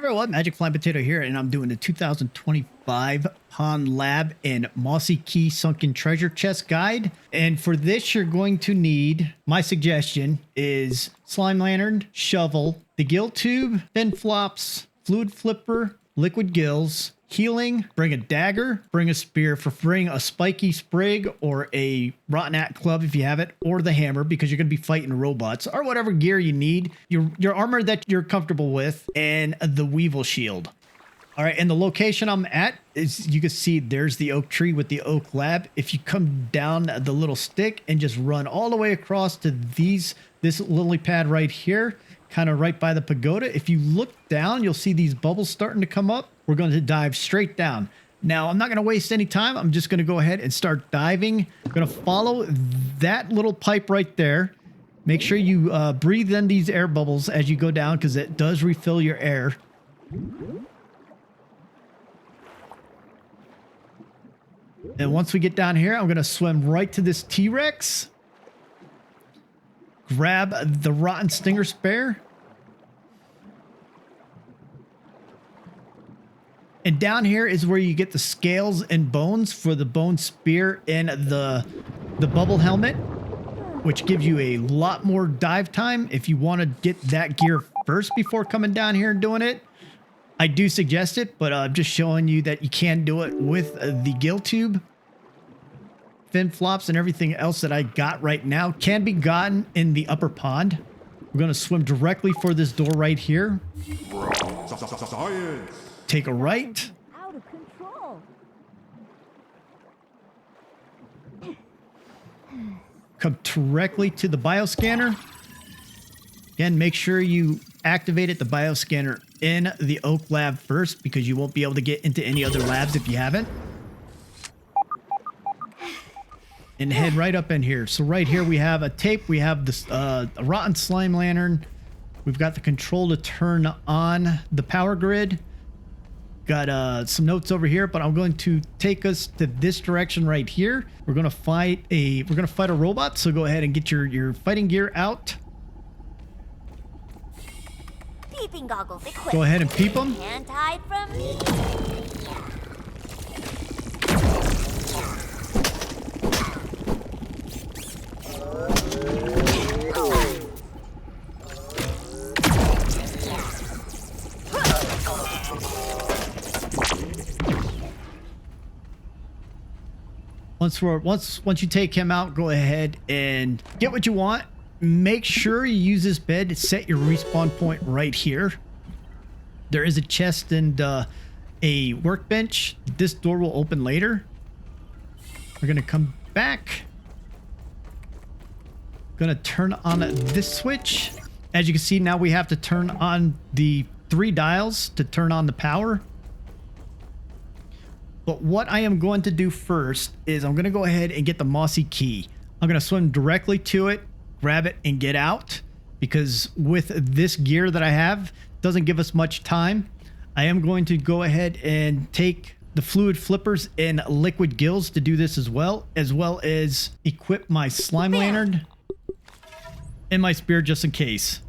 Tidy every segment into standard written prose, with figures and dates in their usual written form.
Everyone, Magic Flying Potato here, and I'm doing the 2025 Pond Lab and Mossy Key Sunken Treasure Chest Guide. And for this, you're going to need, my suggestion is Slime Lantern, Shovel, the Gill Tube, Fin Flops, Fluid Flipper, Liquid Gills, Healing, bring a dagger, bring a spear, bring a spiky sprig or a rotten at club if you have it, or the hammer because you're going to be fighting robots, or whatever gear you need, your armor that you're comfortable with, and the Weevil shield. All right, and the location I'm at is, you can see there's the oak tree with the oak lab. If you come down the little stick and just run all the way across to this lily pad right here, kind of right by the pagoda. If you look down, you'll see these bubbles starting to come up. We're going to dive straight down. Now, I'm not going to waste any time. I'm just going to go ahead and start diving. I'm going to follow that little pipe right there. Make sure you breathe in these air bubbles as you go down because it does refill your air. And once we get down here, I'm going to swim right to this T-Rex. Grab the rotten stinger spare. And down here is where you get the scales and bones for the bone spear and the bubble helmet, which gives you a lot more dive time if you want to get that gear first before coming down here and doing it. I do suggest it, but I'm just showing you that you can do it with the gill tube. Fin flops and everything else that I got right now can be gotten in the upper pond. We're going to swim directly for this door right here. Science. Take a right. Out of control. Come directly to the bioscanner. Again, make sure you activated the bioscanner in the oak lab first because you won't be able to get into any other labs if you haven't. And head right up in here. So right here we have a tape. We have this a rotten slime lantern. We've got the control to turn on the power grid. Got some notes over here, but I'm going to take us to this direction right here. We're gonna fight a robot. So go ahead and get your fighting gear out. Peeping goggles equipped. Go ahead and peep them. Can't hide from me. Once you take him out, go ahead and get what you want. Make sure you use this bed to set your respawn point right here. There is a chest and a workbench. This door will open later. We're gonna come back. Gonna turn on this switch. As you can see, now we have to turn on the 3 dials to turn on the power. But what I am going to do first is I'm going to go ahead and get the Mossy Key. I'm going to swim directly to it, grab it, and get out. Because with this gear that I have, it doesn't give us much time. I am going to go ahead and take the fluid flippers and liquid gills to do this as well as equip my slime lantern and my spear just in case.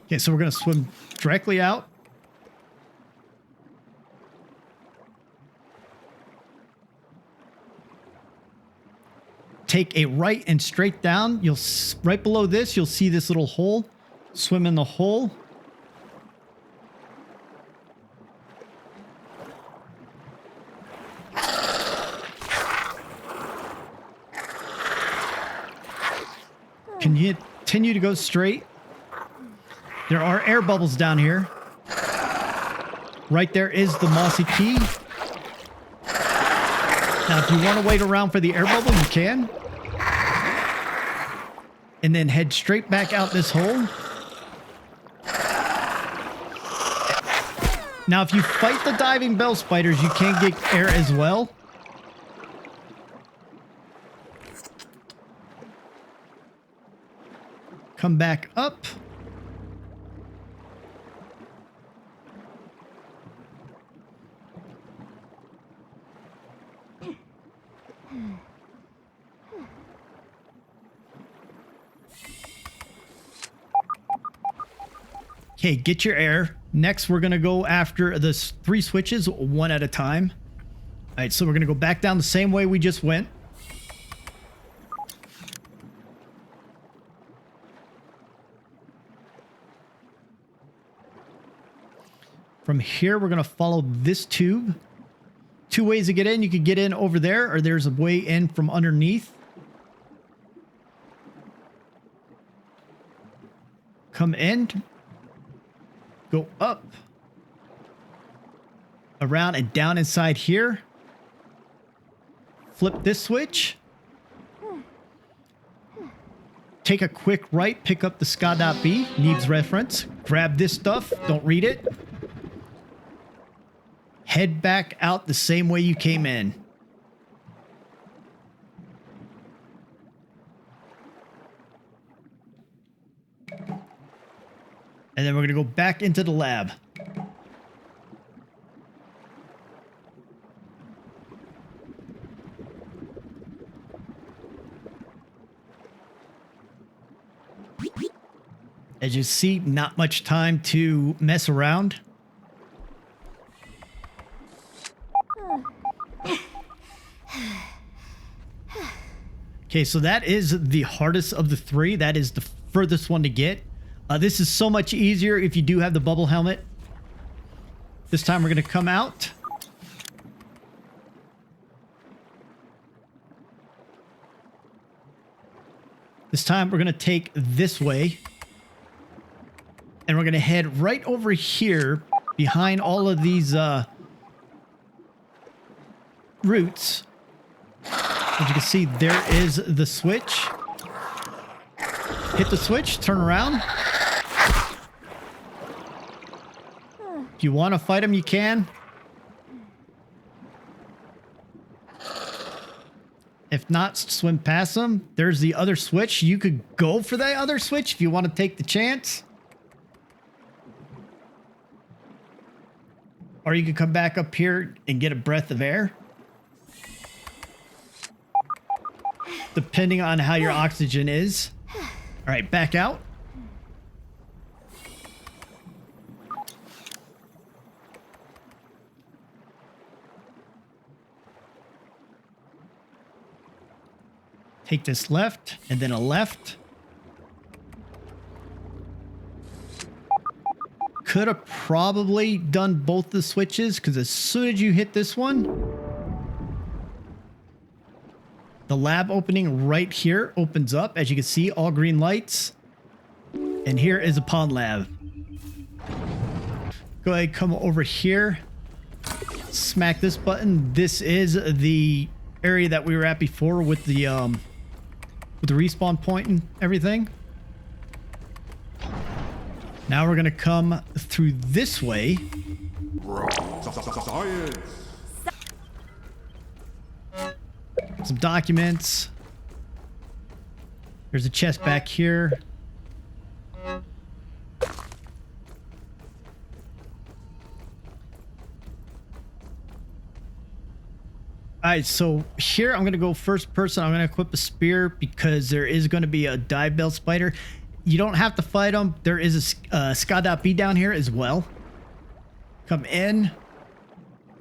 Okay, so we're going to swim directly out. Take a right and straight down. Right below this, you'll see this little hole. Swim in the hole. Can you continue to go straight? There are air bubbles down here. Right there is the Mossy Key. Now, if you want to wait around for the air bubble, you can. And then head straight back out this hole. Now, if you fight the diving bell spiders, you can get air as well. Come back up. Okay, get your air. Next, we're going to go after the 3 switches one at a time. All right, so we're going to go back down the same way we just went. From here, we're going to follow this tube. 2 ways to get in. You could get in over there, or there's a way in from underneath. Come in. Go up. Around and down inside here. Flip this switch. Take a quick right. Pick up the sca.b. Needs reference. Grab this stuff. Don't read it. Head back out the same way you came in. And then we're going to go back into the lab. As you see, not much time to mess around. Okay, so that is the hardest of the 3. That is the furthest one to get. This is so much easier if you do have the bubble helmet. This time we're going to come out. This time we're going to take this way. And we're going to head right over here behind all of these roots. As you can see, there is the switch. Hit the switch, turn around. If you want to fight them, you can. If not, swim past them. There's the other switch. You could go for the other switch if you want to take the chance. Or you could come back up here and get a breath of air. Depending on how your oxygen is. All right, back out. Take this left and then a left. Could have probably done both the switches because as soon as you hit this one, the lab opening right here opens up. As you can see, all green lights. And here is a pond lab. Go ahead, come over here. Smack this button. This is the area that we were at before with the respawn point and everything. Now we're going to come through this way. Science. Some documents. There's a chest back here. Alright, so here I'm going to go first person. I'm going to equip a spear because there is going to be a dive bell spider. You don't have to fight them. There is a sca.b down here as well. Come in.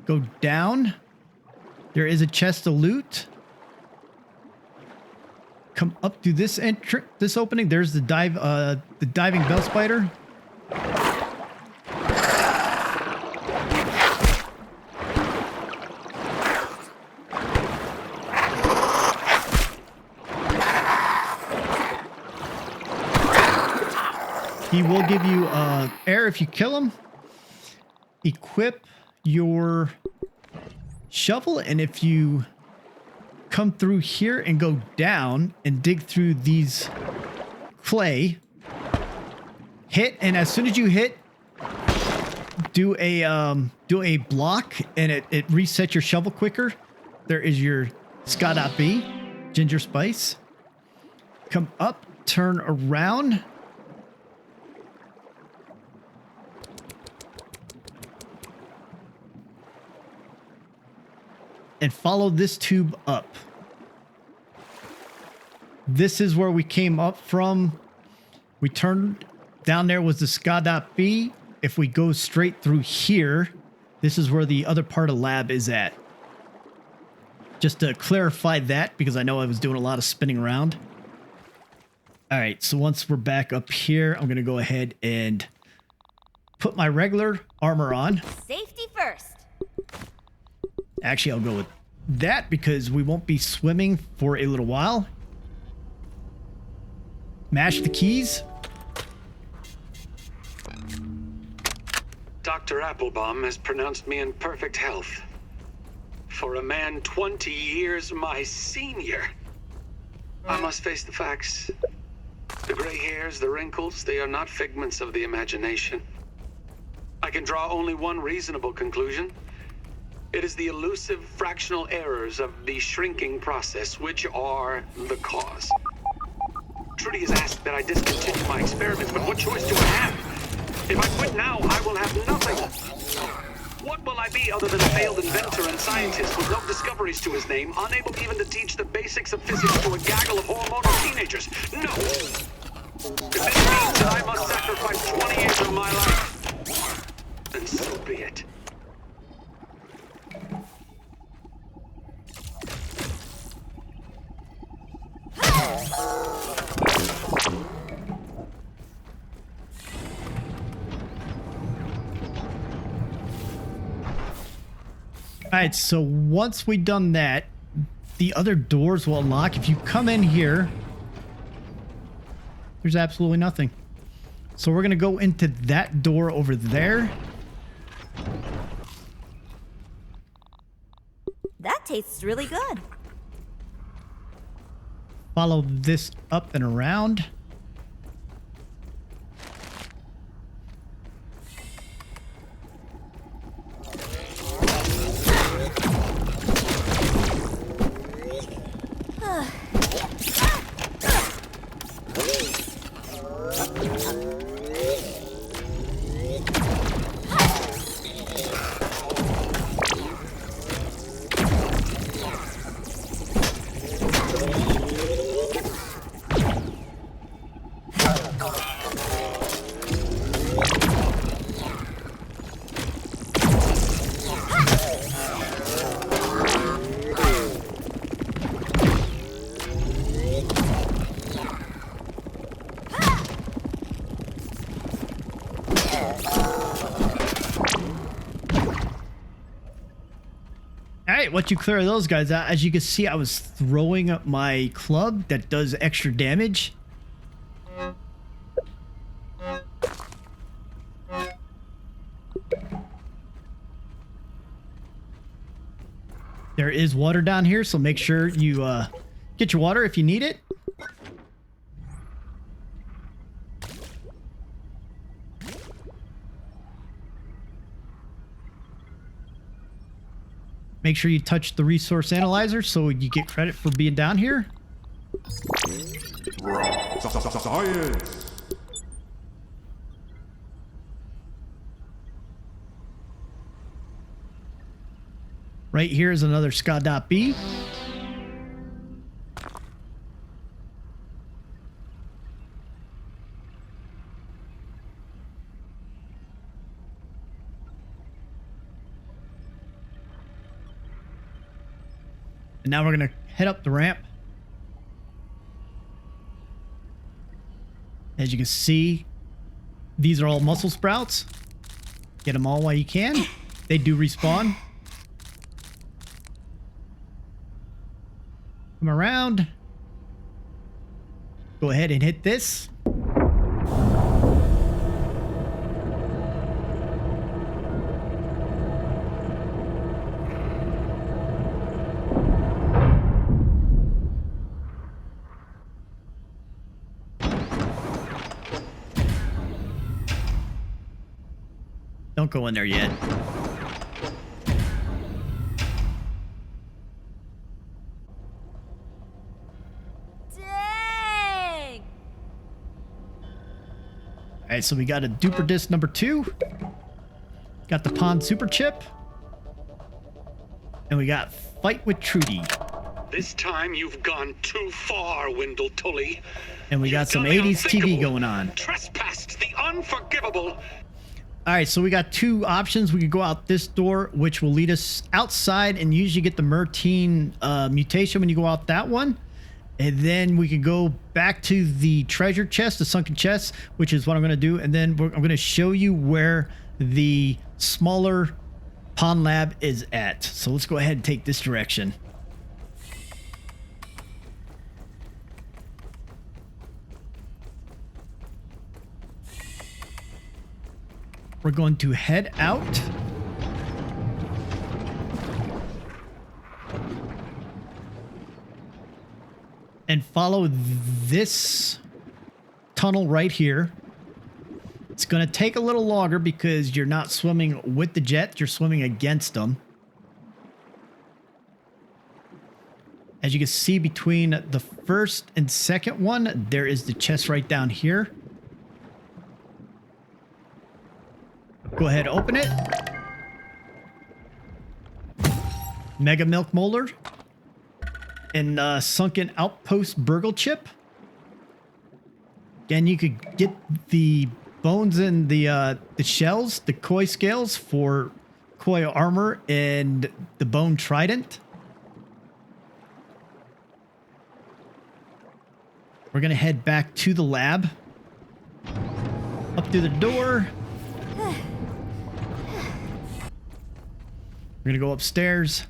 Go down. There is a chest of loot. Come up to this this opening. There's the diving bell spider. He will give you air if you kill him. Equip your shovel, and if you come through here and go down and dig through these clay, hit, and as soon as you hit, do a block, and it resets your shovel quicker. There is your sca.b, ginger spice. Come up, turn around. And follow this tube up. This is where we came up from. We turned down there was the sca.b. If we go straight through here, this is where the other part of lab is at. Just to clarify that, because I know I was doing a lot of spinning around. All right, so once we're back up here, I'm going to go ahead and put my regular armor on. Safety first. Actually, I'll go with that because we won't be swimming for a little while. Mash the keys. Dr. Applebaum has pronounced me in perfect health. For a man 20 years my senior, I must face the facts. The gray hairs, the wrinkles, they are not figments of the imagination. I can draw only one reasonable conclusion. It is the elusive fractional errors of the shrinking process which are the cause. Trudy has asked that I discontinue my experiments, but what choice do I have? If I quit now, I will have nothing. What will I be other than a failed inventor and scientist with no discoveries to his name, unable even to teach the basics of physics to a gaggle of hormonal teenagers? No! If this means that I must sacrifice 20 years of my life, then so be it. All right, so once we've done that, the other doors will unlock. If you come in here, there's absolutely nothing. So we're going to go into that door over there. That tastes really good. Follow this up and around. Once you clear those guys out, as you can see, I was throwing up my club that does extra damage. There is water down here, so make sure you get your water if you need it. Make sure you touch the resource analyzer so you get credit for being down here. Science. Right here is another sca.b. And now we're going to head up the ramp. As you can see, these are all muscle sprouts. Get them all while you can. They do respawn. Come around. Go ahead and hit this. Don't go in there yet. Dang! Alright, so we got a duper disc number 2. Got the pond super chip. And we got fight with Trudy. This time you've gone too far, Windle Tully. And we got some You've done the 80s TV unthinkable. going on. Trespassed the unforgivable. All right, so we got two options. We could go out this door, which will lead us outside, and usually get the Mertine mutation when you go out that one. And then we could go back to the treasure chest, the sunken chest, which is what I'm going to do. And then I'm going to show you where the smaller pond lab is at. So let's go ahead and take this direction. We're going to head out. And follow this tunnel right here. It's going to take a little longer because you're not swimming with the jet, you're swimming against them. As you can see, between the first and second one, there is the chest right down here. Go ahead, open it. Mega Milk Molder. And Sunken Outpost Burgle Chip. Again, you could get the bones and the shells, the koi scales for koi armor and the bone trident. We're going to head back to the lab. Up through the door. We're going to go upstairs.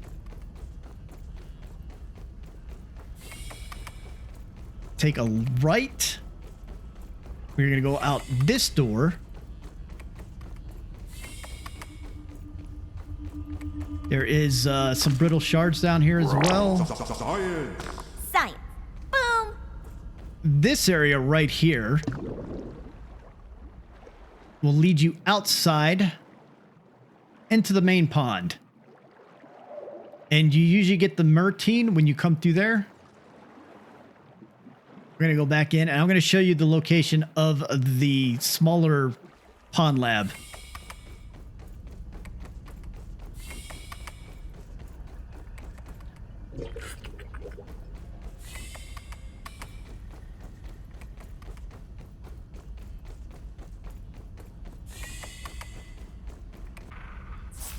Take a right. We're going to go out this door. There is some brittle shards down here as well. Science. Science. Boom. This area right here will lead you outside into the main pond. And you usually get the Mertine when you come through there. We're going to go back in, and I'm going to show you the location of the smaller pond lab.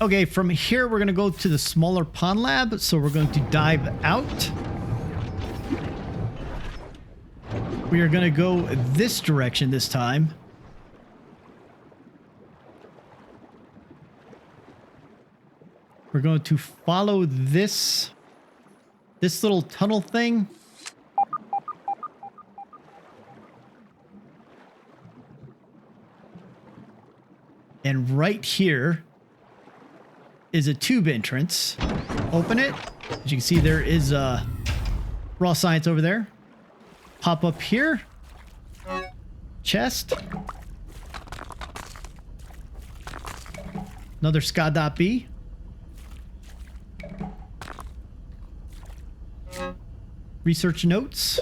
Okay, from here, we're going to go to the smaller pond lab. So we're going to dive out. We are going to go this direction this time. We're going to follow this little tunnel thing. And right here is a tube entrance. Open it. As you can see, there is raw science over there. Pop up here. Chest. Another sca.b. Research notes.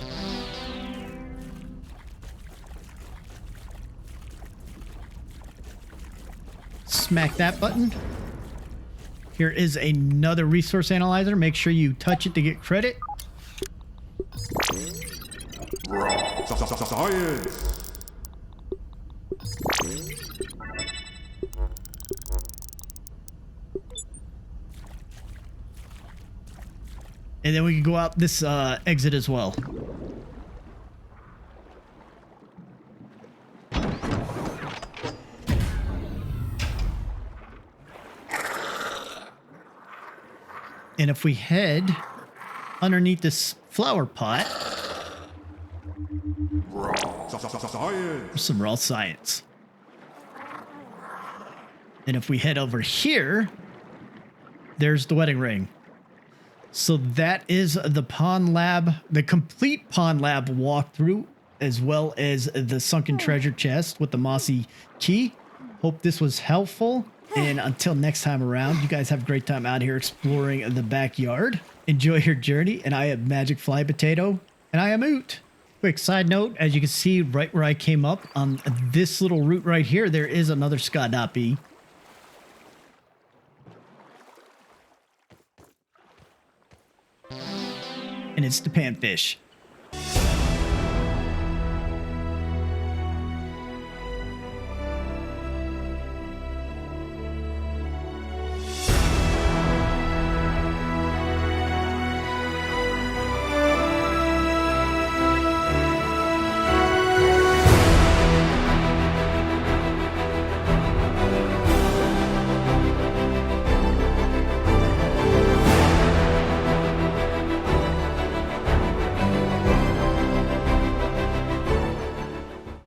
Smack that button. Here is another resource analyzer. Make sure you touch it to get credit. Science. And then we can go out this exit as well. And if we head underneath this flower pot, Science. some raw science. And if we head over here, there's the wedding ring. So that is the pond lab, the complete pond lab walkthrough, as well as the sunken treasure chest with the Mossy Key. Hope this was helpful. And until next time around, you guys have a great time out here exploring the backyard. Enjoy your journey. And I am Magic Fly Potato, and I am Oot. Quick side note, as you can see right where I came up on this little route right here, there is another sca.b. And it's the panfish.